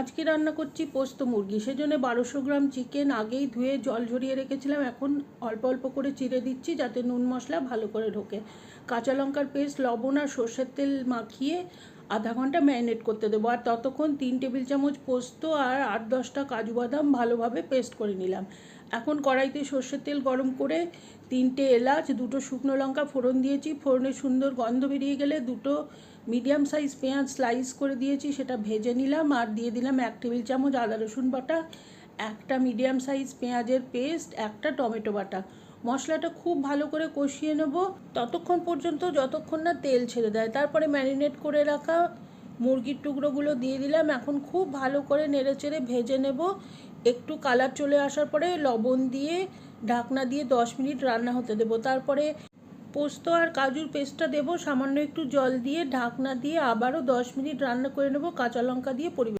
আজকে রান্না করছি পোস্ত মুরগি। সেজন্য 1200 গ্রাম চিকেন আগেই ধুয়ে জল ঝরিয়ে রেখেছিলাম। এখন অল্প অল্প করে চিড়ে দিচ্ছি যাতে নুন মশলা ভালো করে ঢোকে। কাঁচা লঙ্কার পেস্ট, লবণ আর সর্ষের তেল মাখিয়ে আধা ঘন্টা ম্যারিনেট করতে দেবো। আর ততক্ষণ 3 টেবিল চামচ পোস্ত আর 8-10টা কাজু বাদাম ভালোভাবে পেস্ট করে নিলাম। এখন কড়াইতে সর্ষের তেল গরম করে 3টে এলাচ, 2টো শুকনো লঙ্কা ফোড়ন দিয়েছি। ফোড়নের সুন্দর গন্ধ বেরিয়ে গেলে 2টো মিডিয়াম সাইজ পেঁয়াজ স্লাইস করে দিয়েছি, সেটা ভেজে নিলাম। আর দিয়ে দিলাম 1 টেবিল চামচ আদা রসুন বাটা, একটা মিডিয়াম সাইজ পেঁয়াজের পেস্ট, একটা টমেটো বাটা। মশলাটা খুব ভালো করে কষিয়ে নেব ততক্ষণ পর্যন্ত যতক্ষণ না তেল ছেড়ে দেয়। তারপরে ম্যারিনেট করে রাখা মুরগির টুকরোগুলো দিয়ে দিলাম। এখন খুব ভালো করে নেড়েচেড়ে ভেজে নেব। একটু কালার চলে আসার পরে লবণ দিয়ে ঢাকনা দিয়ে 10 মিনিট রান্না হতে দেব। তারপরে পোস্ত আর কাজুর পেস্টটা দেবো, সামান্য একটু জল দিয়ে ঢাকনা দিয়ে আবারও 10 মিনিট রান্না করে নেব কাঁচা লঙ্কা দিয়ে পরিবেশন।